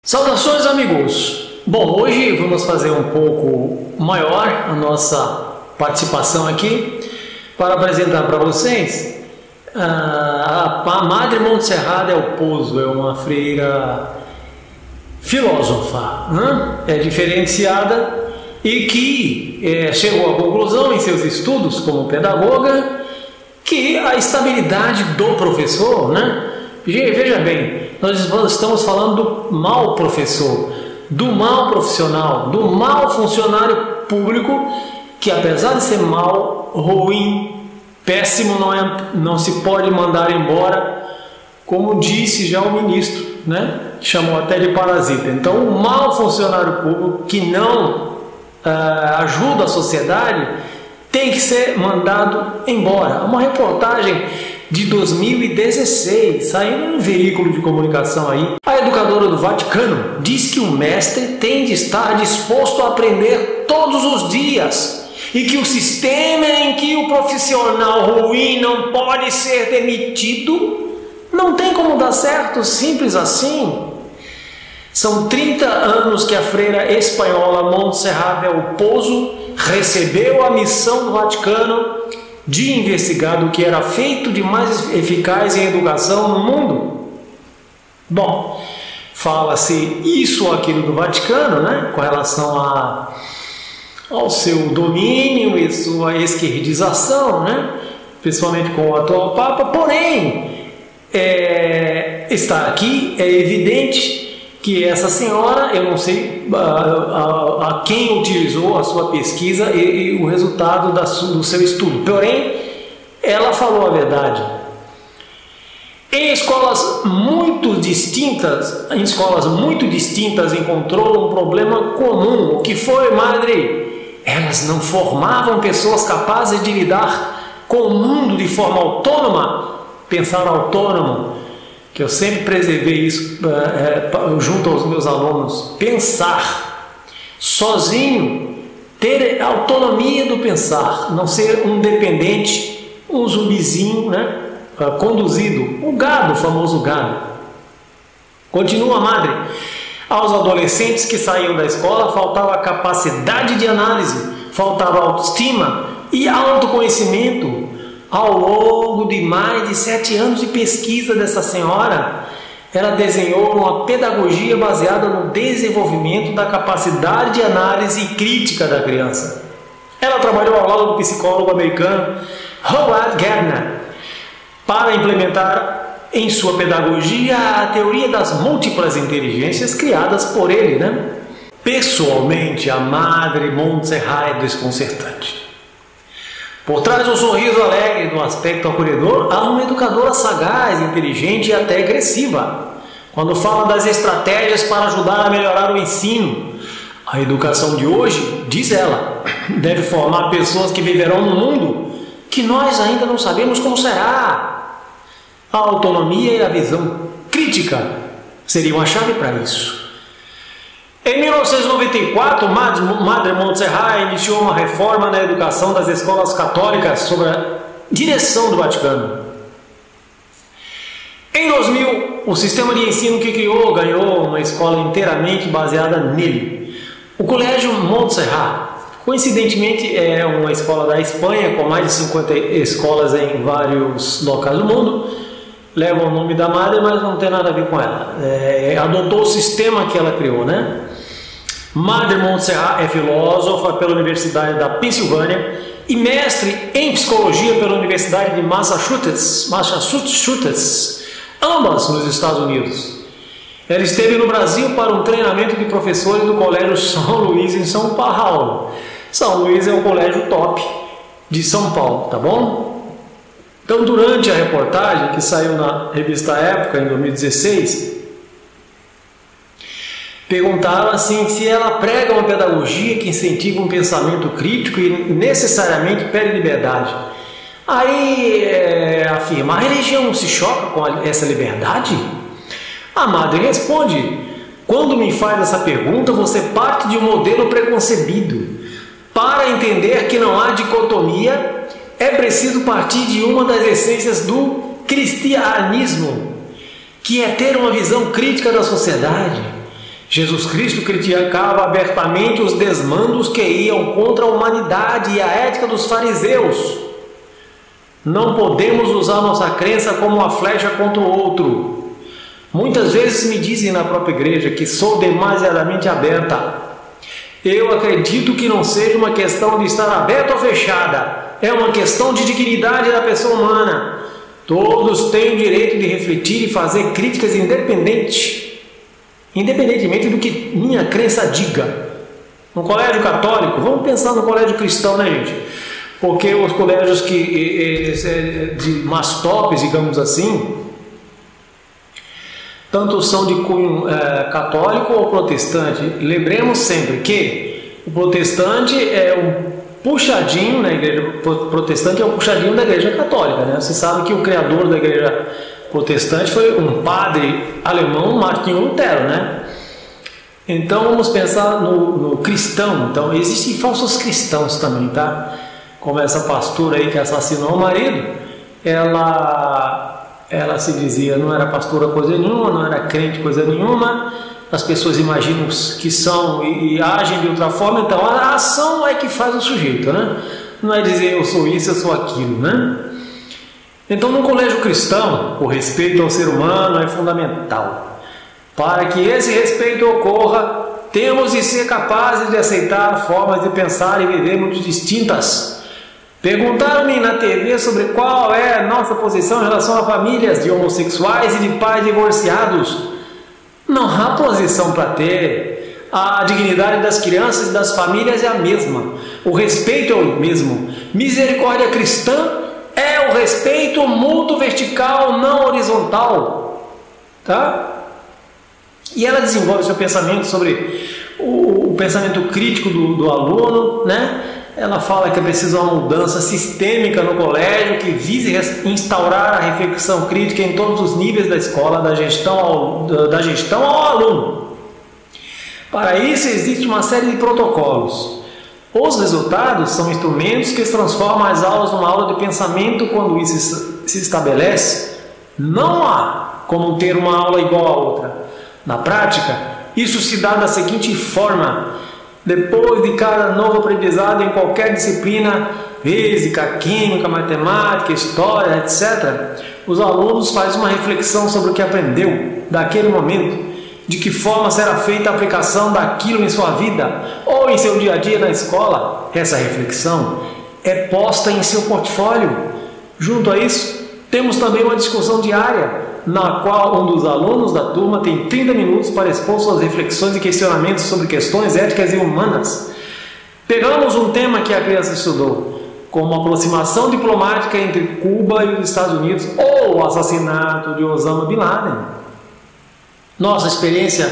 Saudações, amigos! Bom, hoje vamos fazer um pouco maior a nossa participação aqui para apresentar para vocês a Madre Montserrat del Pozo. É uma freira filósofa, né? É diferenciada e que chegou à conclusão em seus estudos como pedagoga que a estabilidade do professor, né? Veja bem, nós estamos falando do mau professor, do mau profissional, do mau funcionário público, que apesar de ser mau, ruim, péssimo, não se pode mandar embora, como disse já o ministro, né? Chamou até de parasita. Então, o mau funcionário público que não ajuda a sociedade tem que ser mandado embora. Uma reportagem de 2016, saiu em um veículo de comunicação aí. A educadora do Vaticano diz que o mestre tem de estar disposto a aprender todos os dias e que o sistema em que o profissional ruim não pode ser demitido não tem como dar certo, simples assim. São 30 anos que a freira espanhola Montserrat del Pozo recebeu a missão do Vaticano de investigar o que era feito de mais eficaz em educação no mundo. Bom, fala-se isso ou aquilo do Vaticano, né, com relação ao seu domínio e sua esquerdização, né, principalmente com o atual Papa. Porém, está aqui, é evidente que essa senhora, eu não sei a quem utilizou a sua pesquisa e o resultado do seu estudo, porém, ela falou a verdade. Em escolas muito distintas encontrou um problema comum. O que foi, madre? Elas não formavam pessoas capazes de lidar com o mundo de forma autônoma. Pensar autônomo, que eu sempre preservei isso junto aos meus alunos. Pensar sozinho, ter autonomia do pensar, não ser um dependente, um zumbizinho, né? Conduzido, o famoso gado. Continua a madre. Aos adolescentes que saíam da escola faltava capacidade de análise, faltava autoestima e autoconhecimento. Ao longo de mais de 7 anos de pesquisa dessa senhora, ela desenhou uma pedagogia baseada no desenvolvimento da capacidade de análise e crítica da criança. Ela trabalhou ao lado do psicólogo americano Howard Gardner para implementar em sua pedagogia a teoria das múltiplas inteligências criadas por ele, né? Pessoalmente, a Madre Montserrat é desconcertante. Por trás do sorriso alegre, do aspecto acolhedor, há uma educadora sagaz, inteligente e até agressiva. Quando fala das estratégias para ajudar a melhorar o ensino, a educação de hoje, diz ela, deve formar pessoas que viverão num mundo que nós ainda não sabemos como será. A autonomia e a visão crítica seriam a chave para isso. Em 1994, Madre Montserrat iniciou uma reforma na educação das escolas católicas sob a direção do Vaticano. Em 2000, o sistema de ensino que criou ganhou uma escola inteiramente baseada nele. O Colégio Montserrat, coincidentemente, é uma escola da Espanha, com mais de 50 escolas em vários locais do mundo. Leva o nome da madre, mas não tem nada a ver com ela. Adotou o sistema que ela criou, né? Madre Montserrat é filósofa pela Universidade da Pensilvânia e mestre em psicologia pela Universidade de Massachusetts, ambas nos Estados Unidos. Ela esteve no Brasil para um treinamento de professores do Colégio São Luís em São Paulo. São Luís é o colégio top de São Paulo, tá bom? Então, durante a reportagem que saiu na revista Época, em 2016, perguntaram assim se ela prega uma pedagogia que incentiva um pensamento crítico e necessariamente pede liberdade. Aí afirma, a religião não se choca com essa liberdade? A madre responde, quando me faz essa pergunta, você parte de um modelo preconcebido. Para entender que não há dicotomia, é preciso partir de uma das essências do cristianismo, que é ter uma visão crítica da sociedade. Jesus Cristo criticava abertamente os desmandos que iam contra a humanidade e a ética dos fariseus. Não podemos usar nossa crença como uma flecha contra o outro. Muitas vezes me dizem na própria igreja que sou demasiadamente aberta. Eu acredito que não seja uma questão de estar aberta ou fechada. É uma questão de dignidade da pessoa humana. Todos têm o direito de refletir e fazer críticas independentemente do que minha crença diga. No colégio católico, vamos pensar no colégio cristão, né, gente? Porque os colégios de mais tops, digamos assim, tanto são de cunho católico ou protestante. Lembremos sempre que o protestante é um puxadinho, na igreja protestante é um puxadinho da igreja católica, né? Você sabe que o criador da igreja protestante foi um padre alemão, Martinho Lutero, né? Então vamos pensar no cristão. Então existem falsos cristãos também, tá? Como essa pastora aí que assassinou o marido, ela se dizia, não era pastora coisa nenhuma, não era crente coisa nenhuma. As pessoas imaginam que são e agem de outra forma, então a ação é que faz o sujeito, né? Não é dizer eu sou isso, eu sou aquilo, né? Então no colégio cristão, o respeito ao ser humano é fundamental. Para que esse respeito ocorra, temos de ser capazes de aceitar formas de pensar e viver muito distintas. Perguntaram-me na TV sobre qual é a nossa posição em relação a famílias de homossexuais e de pais divorciados. Não há posição para ter. A dignidade das crianças e das famílias é a mesma. O respeito é o mesmo. Misericórdia cristã é o respeito mútuo vertical, não horizontal. Tá? E ela desenvolve seu pensamento sobre o pensamento crítico do aluno, né? Ela fala que é preciso uma mudança sistêmica no colégio que vise instaurar a reflexão crítica em todos os níveis da escola, da gestão ao aluno. Para isso existe uma série de protocolos. Os resultados são instrumentos que transformam as aulas numa aula de pensamento. Quando isso se estabelece, não há como ter uma aula igual a outra. Na prática, isso se dá da seguinte forma: depois de cada novo aprendizado em qualquer disciplina, física, química, matemática, história, etc., os alunos fazem uma reflexão sobre o que aprendeu daquele momento, de que forma será feita a aplicação daquilo em sua vida ou em seu dia a dia na escola. Essa reflexão é posta em seu portfólio. Junto a isso, temos também uma discussão diária, na qual um dos alunos da turma tem 30 minutos para expor suas reflexões e questionamentos sobre questões éticas e humanas. Pegamos um tema que a criança estudou, como a aproximação diplomática entre Cuba e os Estados Unidos ou o assassinato de Osama Bin Laden. Nossa experiência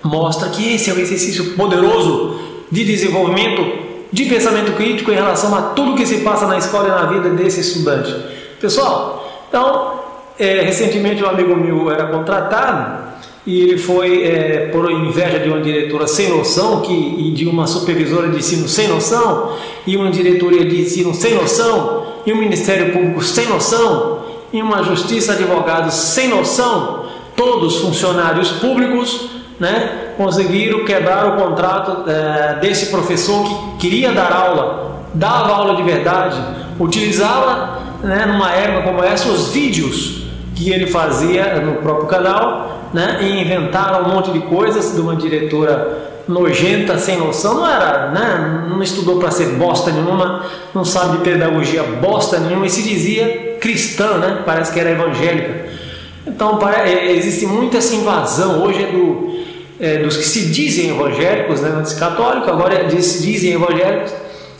mostra que esse é um exercício poderoso de desenvolvimento de pensamento crítico em relação a tudo que se passa na escola e na vida desse estudante. Pessoal, então, recentemente um amigo meu era contratado e ele foi, por inveja de uma diretora sem noção e de uma supervisora de ensino sem noção e uma diretoria de ensino sem noção e um Ministério Público sem noção e uma justiça de advogados sem noção, todos funcionários públicos, né, conseguiram quebrar o contrato desse professor que queria dar aula, dava aula de verdade, utilizava, né, numa época como essa, os vídeos que ele fazia no próprio canal, né, e inventaram um monte de coisas de uma diretora nojenta, sem noção. Não era, né, não estudou para ser bosta nenhuma, não sabe de pedagogia bosta nenhuma, e se dizia cristã, né, parece que era evangélica. Então existe muita essa invasão hoje dos que se dizem evangélicos, né, antes católicos, agora se dizem evangélicos,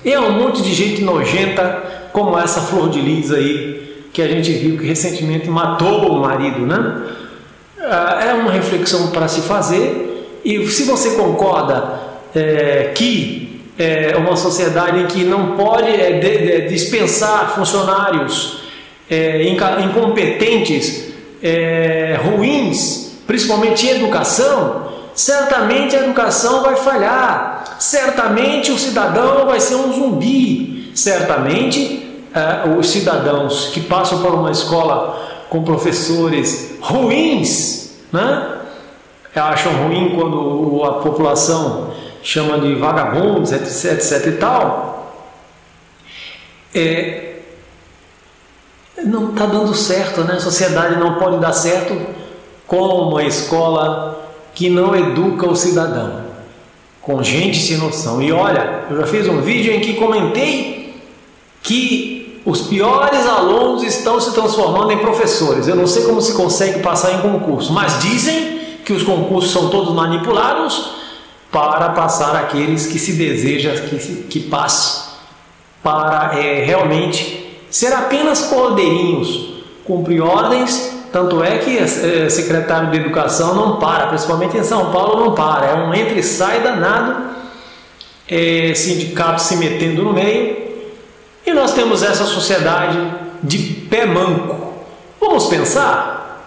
e é um monte de gente nojenta como essa Flor de Lis aí, que a gente viu que recentemente matou o marido, né? É uma reflexão para se fazer. E se você concorda que é uma sociedade em que não pode dispensar funcionários incompetentes, ruins, principalmente em educação, certamente a educação vai falhar, certamente o cidadão vai ser um zumbi, certamente os cidadãos que passam por uma escola com professores ruins, né, acham ruim quando a população chama de vagabundos, etc e tal, não está dando certo, né? A sociedade não pode dar certo com uma escola que não educa o cidadão, com gente sem noção. E olha, eu já fiz um vídeo em que comentei que os piores alunos estão se transformando em professores. Eu não sei como se consegue passar em concurso, mas dizem que os concursos são todos manipulados para passar aqueles que se deseja que passe, para realmente ser apenas cordeirinhos, cumprir ordens. Tanto é que secretário de Educação não para, principalmente em São Paulo não para, é um entra e sai danado, sindicato se metendo no meio, e nós temos essa sociedade de pé manco. Vamos pensar?